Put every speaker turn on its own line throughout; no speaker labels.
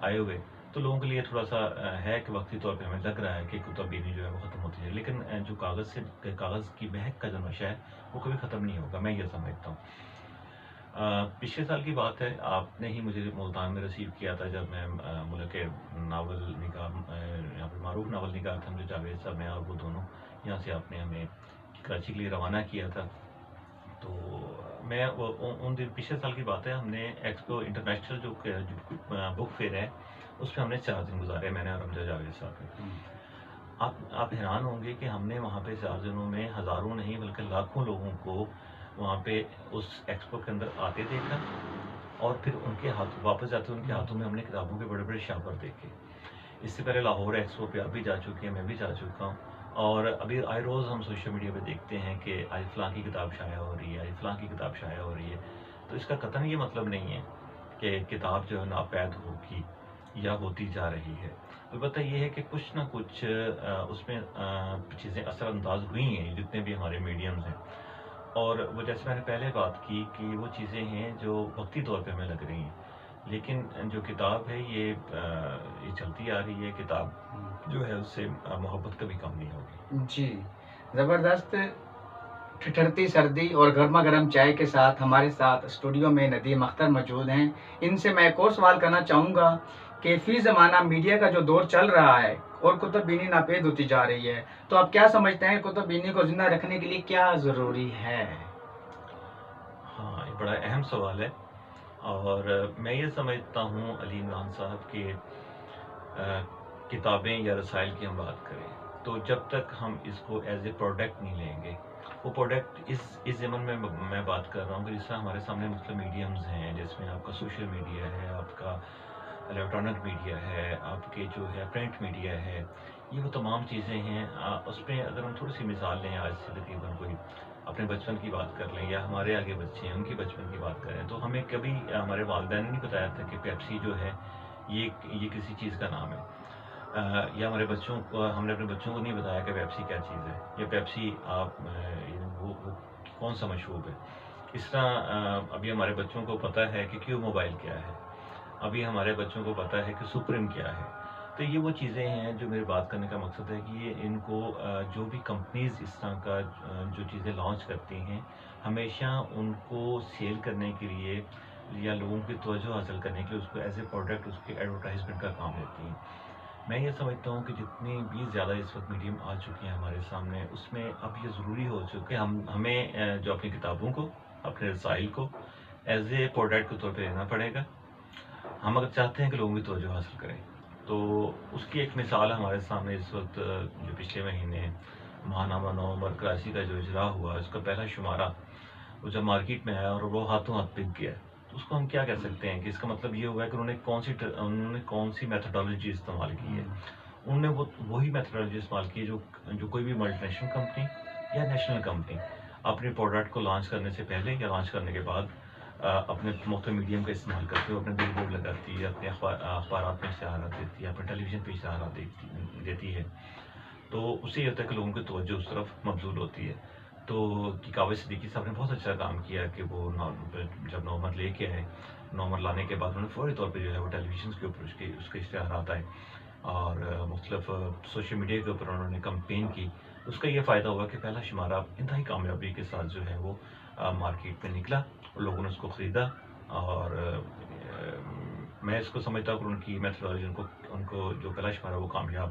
آئے ہوئے، تو لوگوں کے لیے تھوڑا سا ہے کہ وقتی طور پہ ہمیں لگ رہا ہے کہ کتب بینی جو ہے وہ ختم ہوتی ہے، لیکن جو کاغذ کی مہک کا جو نشہ ہے وہ کبھی ختم نہیں ہوگا، میں یہ سمجھتا ہوں۔ پچھلے سال کی بات ہے، آپ نے ہی مجھے ملتان میں ریسیو کیا تھا جب میں ملک ناول نگار یہاں پہ معروف ناول نگار تھے مجھے جاوید صاحب، میں اور وہ دونوں یہاں سے آپ نے ہمیں کراچی کے لیے روانہ کیا تھا۔ تو میں ان دن پچھلے سال کی بات ہے، ہم نے ایکسپو انٹرنیشنل جو بک فیئر ہے اس پہ ہم نے 4 دن گزارے، میں نے اور امجد جاوید صاحب نے۔ آپ حیران ہوں گے کہ ہم نے وہاں پہ 4 دنوں میں ہزاروں نہیں بلکہ لاکھوں لوگوں کو وہاں پہ اس ایکسپو کے اندر آتے دیکھا، اور پھر ان کے ہاتھ واپس جاتے ان کے ہاتھوں میں ہم نے کتابوں کے بڑے بڑے شاپر دیکھے۔ اس سے پہلے لاہور ایکسپو پہ آپ بھی جا چکے ہیں، میں بھی جا چکا ہوں، اور ابھی آئے روز ہم سوشل میڈیا پہ دیکھتے ہیں کہ آج فلاں کی کتاب شائع ہو رہی ہے، آج فلاں کی کتاب شائع ہو رہی ہے۔ تو اس کا قطعاً یہ مطلب نہیں ہے کہ کتاب جو ہے ناپید ہوگی یا ہوتی جا رہی ہے۔ البتہ یہ ہے کہ کچھ نہ کچھ اس میں چیزیں اثر انداز ہوئی ہیں، جتنے بھی ہمارے میڈیمز ہیں، اور وہ جیسے میں نے پہلے بات کی کہ وہ چیزیں ہیں جو وقتی طور پہ ہمیں لگ رہی ہیں، لیکن جو کتاب ہے یہ چلتی آ رہی ہے، کتاب جو ہے اس سے محبت کبھی کم نہیں ہوگی۔
جی زبردست۔ ٹھٹھرتی سردی اور گرما گرم چائے کے ساتھ ہمارے ساتھ اسٹوڈیو میں ندیم اختر موجود ہیں۔ ان سے میں ایک اور سوال کرنا چاہوں گا کہ فی زمانہ میڈیا کا جو دور چل رہا ہے اور کتب بینی ناپید ہوتی جا رہی ہے، تو آپ کیا سمجھتے ہیں کتب بینی کو زندہ رکھنے کے لیے کیا ضروری ہے؟
ہاں، یہ بڑا اہم سوال ہے، اور میں یہ سمجھتا ہوں علی عمران صاحب کہ کتابیں یا رسائل کی ہم بات کریں تو جب تک ہم اس کو ایز اے پروڈکٹ نہیں لیں گے، وہ پروڈکٹ اس ضمن میں بات کر رہا ہوں کہ جس طرح ہمارے سامنے مختلف میڈیمز ہیں، جس میں آپ کا سوشل میڈیا ہے، آپ کا الیکٹرانک میڈیا ہے، آپ کے جو ہے پرنٹ میڈیا ہے، یہ وہ تمام چیزیں ہیں۔ اس میں اگر ہم تھوڑی سی مثال لیں، آج سے تقریباً کوئی اپنے بچپن کی بات کر لیں، یا ہمارے آگے بچے ہیں ان کی بچپن کی بات کریں، تو ہمیں کبھی ہمارے والدین نے نہیں بتایا تھا کہ پیپسی جو ہے یہ کسی چیز کا نام ہے، یا ہمارے بچوں کو ہم نے اپنے بچوں کو نہیں بتایا کہ پیپسی کیا چیز ہے، یا پیپسی آپ وہ کون سا مشروب ہے۔ اس طرح ابھی ہمارے بچوں کو پتہ ہے کہ کیو موبائل کیا ہے، ابھی ہمارے بچوں کو پتہ ہے کہ سپریم کیا ہے۔ تو یہ وہ چیزیں ہیں جو میرے بات کرنے کا مقصد ہے کہ یہ ان کو جو بھی کمپنیز اس طرح کا جو چیزیں لانچ کرتی ہیں، ہمیشہ ان کو سیل کرنے کے لیے یا لوگوں کی توجہ حاصل کرنے کے لیے اس کو ایز اے پروڈکٹ اس کی ایڈورٹائزمنٹ کا کام لیتی ہیں۔ میں یہ سمجھتا ہوں کہ جتنی بھی زیادہ اس وقت میڈیم آ چکی ہیں ہمارے سامنے، اس میں اب یہ ضروری ہو چکا کہ ہمیں جو اپنی کتابوں کو، اپنے رسائل کو ایز اے پروڈکٹ کے طور پہ لینا پڑے گا۔ ہم اگر چاہتے ہیں کہ لوگوں کی توجہ حاصل کریں، تو اس کی ایک مثال ہمارے سامنے اس وقت جو پچھلے مہینے ماہنامہ نومبر کراچی کا جو اجرا ہوا، اس کا پہلا شمارہ وہ جب مارکیٹ میں آیا اور وہ ہاتھوں ہاتھ بک گیا، تو اس کو ہم کیا کہہ سکتے ہیں کہ اس کا مطلب یہ ہوا ہے کہ انہوں نے کون سی میتھڈالوجی استعمال کی ہے۔ انہوں نے وہی میتھڈالوجی استعمال کی جو کوئی بھی ملٹی نیشنل کمپنی یا نیشنل کمپنی اپنے پروڈکٹ کو لانچ کرنے سے پہلے یا لانچ کرنے کے بعد اپنے مختلف میڈیم کا استعمال کرتے ہوئے اپنے بل بورڈ لگاتی ہے، اپنے اخبارات میں اشتہارات دیتی ہے، اپنے ٹیلی ویژن پہ اشتہارات دیتی ہے، تو اس سے یہ ہوتا ہے کہ لوگوں کی توجہ اس طرف مبذول ہوتی ہے۔ تو کاوش صدیقی صاحب نے بہت اچھا کام کیا کہ وہ جب نومبر لے کے آئے، نومبر لانے کے بعد انہوں نے فوری طور پہ جو ہے وہ ٹیلی ویژن کے اوپر اس کے اشتہارات آئے، اور مختلف سوشل میڈیا کے اوپر انہوں نے کمپین کی۔ اس کا یہ فائدہ ہوا کہ پہلا شمارہ انتہائی کامیابی کے ساتھ جو ہے وہ مارکیٹ میں نکلا اور لوگوں نے اس کو خریدا، اور میں اس کو سمجھتا ہوں کہ ان کی میتھڈالوجی ان کو جو پہلا شمارہ وہ کامیاب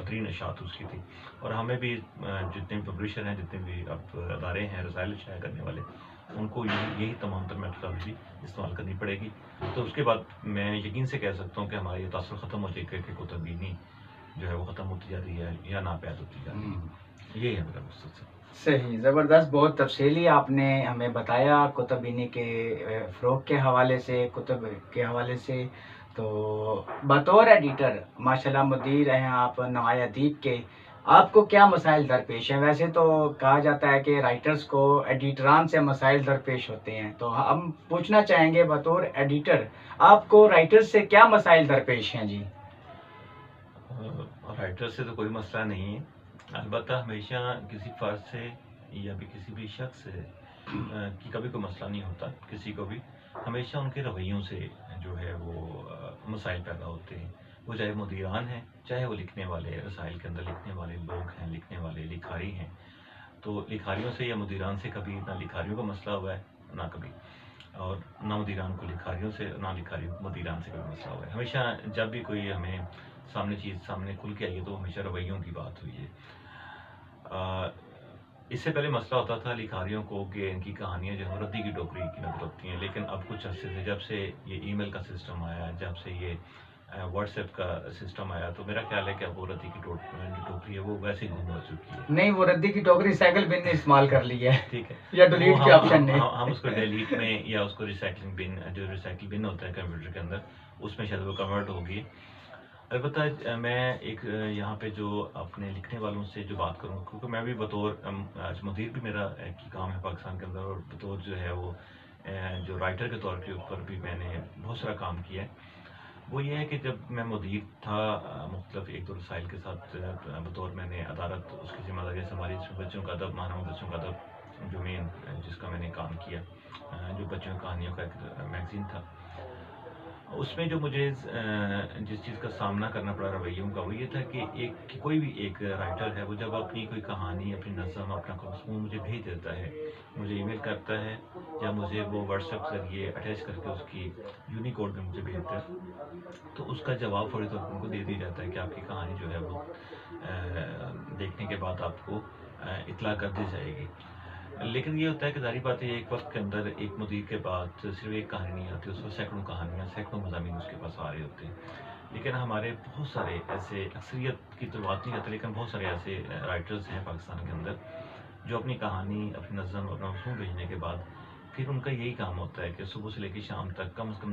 ترین اشاعت اس کی تھی، اور ہمیں بھی جتنے بھی پبلشر ہیں، جتنے بھی اب ادارے ہیں رسائل شائع کرنے والے، ان کو یہی تمام تر میتھڈالوجی استعمال کرنی پڑے گی۔ تو اس کے بعد میں یقین سے کہہ سکتا ہوں کہ ہمارا یہ تاثر ختم ہو جائے گا کہ کتب بینی جو ہے وہ ختم ہوتی جا رہی ہے یا ناپید ہوتی جا رہی ہے۔ یہ ہے میرا مقصد سے۔
صحیح، زبردست، بہت تفصیلی آپ نے ہمیں بتایا کتب بینی کے فروغ کے حوالے سے، کتب کے حوالے سے۔ تو بطور ایڈیٹر ماشاءاللہ مدیر ہیں آپ نمایاں ادیب کے، آپ کو کیا مسائل درپیش ہیں؟ ویسے تو کہا جاتا ہے کہ رائٹرز کو ایڈیٹران سے مسائل درپیش ہوتے ہیں، تو ہم پوچھنا چاہیں گے بطور ایڈیٹر آپ کو رائٹرز سے کیا مسائل درپیش ہیں؟ جی
رائٹر سے تو کوئی مسئلہ نہیں ہے، البتہ ہمیشہ کسی فرد سے یا بھی کسی بھی شخص سے کی کبھی کوئی مسئلہ نہیں ہوتا، کسی کو بھی ہمیشہ ان کے رویوں سے جو ہے وہ مسائل پیدا ہوتے ہیں، وہ چاہے مدیران ہیں، چاہے وہ لکھنے والے رسائل کے اندر لکھنے والے لوگ ہیں، لکھنے والے لکھاری ہیں. تو لکھاریوں سے یا مدیران سے کبھی نہ لکھاریوں کا مسئلہ ہوا ہے نہ کبھی، اور نہ مدیران کو لکھاریوں سے، نہ لکھاریوں کو مدیران سے کبھی مسئلہ ہوا ہے. ہمیشہ جب بھی کوئی ہمیں سامنے کھل کے آئی ہے تو ہمیشہ رویوں کی بات ہوئی ہے. اس سے پہلے مسئلہ ہوتا تھا لکھاریوں کو کہ ان کی کہانیاں جو ہے ردی کی ٹوکری کی نظر رکھتی ہیں، لیکن اب کچھ عرصے سے جب سے یہ ای میل کا سسٹم آیا، جب سے یہ واٹس ایپ کا سسٹم آیا، تو میرا خیال ہے کہ اب وہ ردی کی ٹوکری ہے وہ ویسے گم ہو چکی ہے.
نہیں، وہ ردی کی ٹوکری سائیکل بن نے استعمال کر لی ہے.
ٹھیک ہے،
یا ڈیلیٹ کے آپشن نے.
ہم اس کو ڈیلیٹ میں یا اس کو ریسائکلنگ بن، جو ریسائکل بن ہوتا ہے کمپیوٹر کے اندر، اس میں شاید وہ کنورٹ ہوگی. البتہ میں ایک یہاں پہ جو اپنے لکھنے والوں سے جو بات کروں، کیونکہ میں بھی بطور آج مدیر بھی میرا ایک ہی کام ہے پاکستان کے اندر، اور بطور جو ہے وہ جو رائٹر کے طور کے اوپر بھی میں نے بہت سارا کام کیا ہے. وہ یہ ہے کہ جب میں مدیر تھا مختلف ایک دو رسائل کے ساتھ بطور میں نے عدالت اس کی ذمہ داری سنبھالی، جس میں بچوں کا ادب، ماہروں بچوں کا ادب جو مین جس کا میں نے کام کیا، جو بچوں کی کہانیوں کا ایک میگزین تھا. اس میں جو مجھے جس چیز کا سامنا کرنا پڑا رویوں کا، وہ یہ تھا کہ کوئی بھی ایک رائٹر ہے وہ جب اپنی کوئی کہانی، اپنی نظم، اپنا مضمون مجھے بھیج دیتا ہے، مجھے ای میل کرتا ہے یا مجھے وہ واٹس ایپ کے ذریعے اٹیچ کر کے اس کی یونیکوڈ میں مجھے بھیجتا ہے، تو اس کا جواب فوری طور پر ان کو دے دیا جاتا ہے کہ آپ کی کہانی جو ہے وہ دیکھنے کے بعد آپ کو اطلاع کر دی جائے گی. لیکن یہ ہوتا ہے کہ ظاہری بات ہے ایک وقت کے اندر ایک مدیر کے بعد صرف ایک کہانی نہیں آتی، اس وقت سینکڑوں کہانیاں، سینکڑوں مضامین اس کے پاس آ رہے ہوتے ہیں. لیکن ہمارے بہت سارے ایسے، اکثریت کی تو بات نہیں کرتے، لیکن بہت سارے ایسے رائٹرز ہیں پاکستان کے اندر جو اپنی کہانی، اپنی نظم، اپنا مضمون بھیجنے کے بعد پھر ان کا یہی کام ہوتا ہے کہ صبح سے لے کے شام تک کم از کم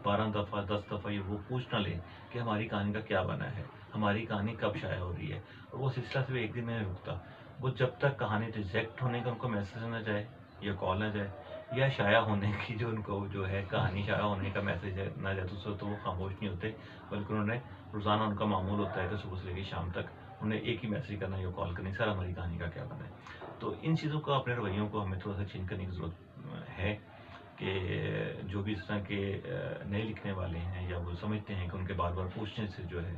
12 دفعہ 10 دفعہ یہ وہ پوچھ نہ لیں کہ ہماری کہانی کا کیا بنا ہے، ہماری کہانی کب شائع ہو رہی ہے. اور وہ سلسلہ صرف ایک دن میں نہیں رکتا، وہ جب تک کہانی ریجیکٹ ہونے کا ان کو میسج نہ جائے یا کال نہ جائے، یا شائع ہونے کی جو ان کو جو ہے کہانی شائع ہونے کا میسج نہ جائے، تو اس وقت وہ خاموش نہیں ہوتے، بلکہ انہوں نے روزانہ ان کا معمول ہوتا ہے کہ صبح سے لے کے شام تک انہیں ایک ہی میسج کرنا یا کال کرنی، سر ہماری کہانی کا کیا بنا ہے. تو ان چیزوں کو، اپنے رویوں کو ہمیں تھوڑا سا چینج کرنے کی ضرورت ہے کہ جو بھی اس طرح کے نئے لکھنے والے ہیں یا وہ سمجھتے ہیں کہ ان کے بار بار پوچھنے سے جو ہے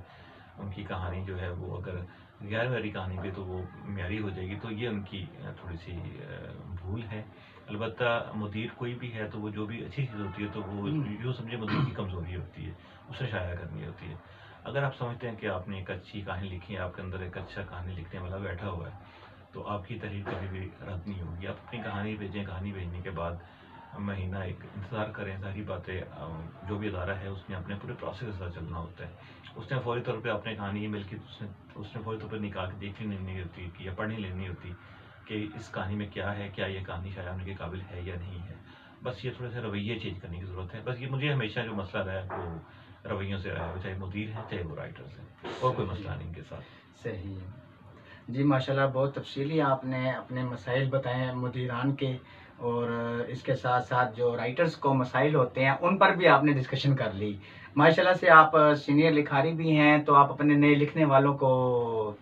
ان کی کہانی جو ہے وہ اگر غیر معیاری کہانی پہ تو وہ معیاری ہو جائے گی، تو یہ ان کی تھوڑی سی بھول ہے. البتہ مدیر کوئی بھی ہے تو وہ جو بھی اچھی چیز ہوتی ہے تو وہ جو سمجھے مدیر کی کمزوری ہوتی ہے، اسے شائع کرنی ہوتی ہے. اگر آپ سمجھتے ہیں کہ آپ نے ایک اچھی کہانی لکھی ہے، آپ کے اندر ایک اچھا کہانی لکھنے والا بیٹھا ہوا ہے، تو آپ کی تحریر کبھی بھی رد نہیں ہوگی. آپ اپنی کہانی بھیجیں، کہانی بھیجنے کے بعد مہینہ ایک انتظار کریں. ظاہری بات ہے جو بھی ادارہ ہے اس نے اپنے پورے پروسیس کے ساتھ چلنا ہوتا ہے. اس نے فوری طور پہ اپنے کہانی ای میل کی، اس نے فوری طور پہ نکال کے دیکھ لینی ہوتی کہ یا پڑھنی لینی ہوتی کہ اس کہانی میں کیا ہے، کیا یہ کہانی شائع ہونے کے قابل ہے یا نہیں ہے. بس یہ تھوڑے سے رویے چینج کرنے کی ضرورت ہے. بس یہ مجھے ہمیشہ جو مسئلہ رہا ہے وہ رویوں سے رہا ہے، چاہے مدیر ہیں چاہے وہ رائٹرز ہیں، اور کوئی مسئلہ نہیں ان کے ساتھ.
صحیح. جی ماشاءاللہ، بہت تفصیلی آپ نے اپنے مسائل بتائے ہیں مدیران کے، اور اس کے ساتھ ساتھ جو رائٹرز کو مسائل ہوتے ہیں ان پر بھی آپ نے ڈسکشن کر لی. ماشاءاللہ سے آپ سینئر لکھاری بھی ہیں، تو آپ اپنے نئے لکھنے والوں کو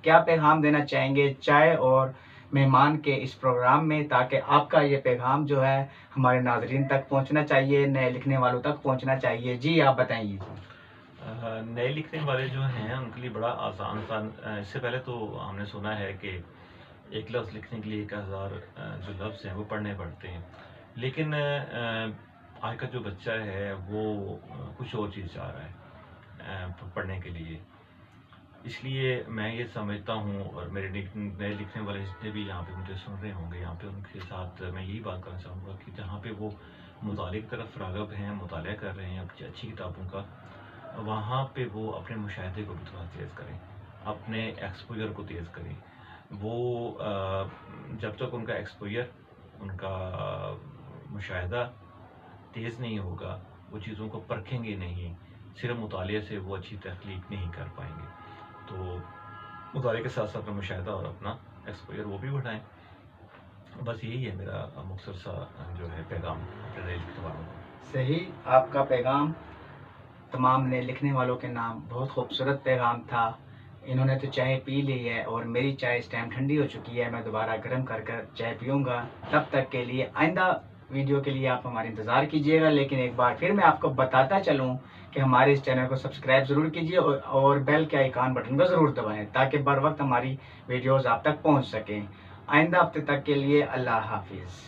کیا پیغام دینا چاہیں گے چائے اور مہمان کے اس پروگرام میں، تاکہ آپ کا یہ پیغام جو ہے ہمارے ناظرین تک پہنچنا چاہیے، نئے لکھنے والوں تک پہنچنا چاہیے؟ جی آپ بتائیے.
نئے لکھنے والے جو ہیں ان کے لیے بڑا آسان. اس سے پہلے تو ہم نے سنا ہے کہ ایک لفظ لکھنے کے لیے 1000 جو لفظ ہیں وہ پڑھنے پڑتے ہیں، لیکن آج کا جو بچہ ہے وہ کچھ اور چیز چاہ رہا ہے پڑھنے کے لیے. اس لیے میں یہ سمجھتا ہوں، اور میرے نئے لکھنے والے جتنے بھی یہاں پہ مجھے سن رہے ہوں گے یہاں پہ، ان کے ساتھ میں یہی بات کرنا چاہوں گا کہ جہاں پہ وہ مطالعے کی طرف راغب ہیں، مطالعہ کر رہے ہیں اچھی کتابوں کا، وہاں پہ وہ اپنے مشاہدے کو بھی تھوڑا تیز کریں، اپنے ایکسپوجر کو تیز کریں. وہ جب تک ان کا ایکسپوجر، ان کا مشاہدہ تیز نہیں ہوگا، وہ چیزوں کو پرکھیں گے نہیں، صرف مطالعے سے وہ اچھی تخلیق نہیں کر پائیں گے. تو مطالعے کے ساتھ ساتھ اپنا مشاہدہ اور اپنا ایکسپوجر وہ بھی بڑھائیں. بس یہی ہے میرا مختصر سا جو ہے پیغام اپنے نئے لکھنے والوں کو.
صحیح، آپ کا پیغام تمام نئے لکھنے والوں کے نام بہت خوبصورت پیغام تھا. انہوں نے تو چائے پی لی ہے اور میری چائے اس ٹائم ٹھنڈی ہو چکی ہے، میں دوبارہ گرم کر کر چائے پیوں گا. تب تک کے لیے آئندہ ویڈیو کے لیے آپ ہمارا انتظار کیجیے گا، لیکن ایک بار پھر میں آپ کو بتاتا چلوں کہ ہمارے اس چینل کو سبسکرائب ضرور کیجیے اور بیل کے آئیکن بٹن کو ضرور دبائیں تاکہ بر وقت ہماری ویڈیوز آپ تک پہنچ سکیں۔ آئندہ ہفتے تک کے لیے اللہ حافظ۔